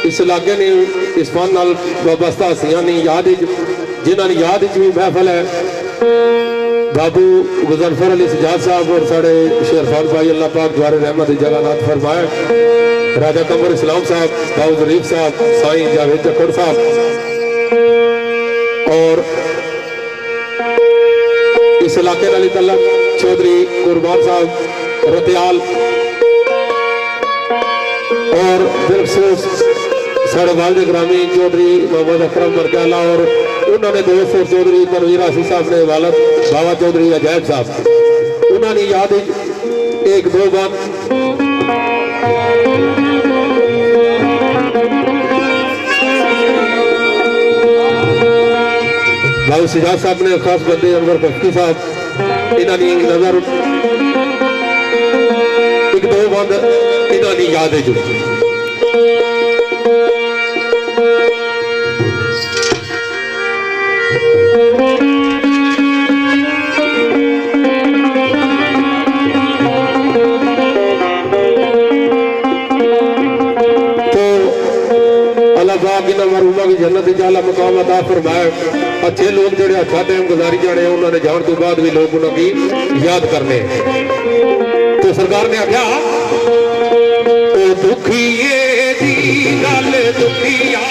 इस इलाके ने इस फन नाल वाबस्ता हस्तियां ने याद जिन्होंने याद भी महफल है बाबू गुजरफर अली सजाद साहब और साढ़े शेरफान भाई अल्लाह पाक द्वारे रहमत जलानात फरमाए, राजा कमर इस्लाम साहब, बाबू जरीफ साहब, साईं जावेद चक्कर साहब और इस इलाके अली तलक चौधरी कुरबान साहब रतियाल और बिलखसूस साढ़े वालिद ग्रामी चौधरी मोहम्मद अकरम मरकाला और उन्होंने दोस्त और चौधरी तनवीर आसिफ साहब ने वालद बाबा चौधरी अजैब साहब उन्होंने याद एक दो बार बाबू सिजाद साहब ने खास बंदे अनवर कफ्ती साहब इन्होंने नजर एक दो बंद इन्होंने याद है जुड़ी मरूमा की जन्नत जाला मकाम अता फरमाए। अच्छे लोग जो अच्छा टाइम गुजारी जाने उन्होंने जाने तो बाद भी लोग उन्होंने याद करने। तो सरकार ने आख्या दुखिए दी गल दुखिया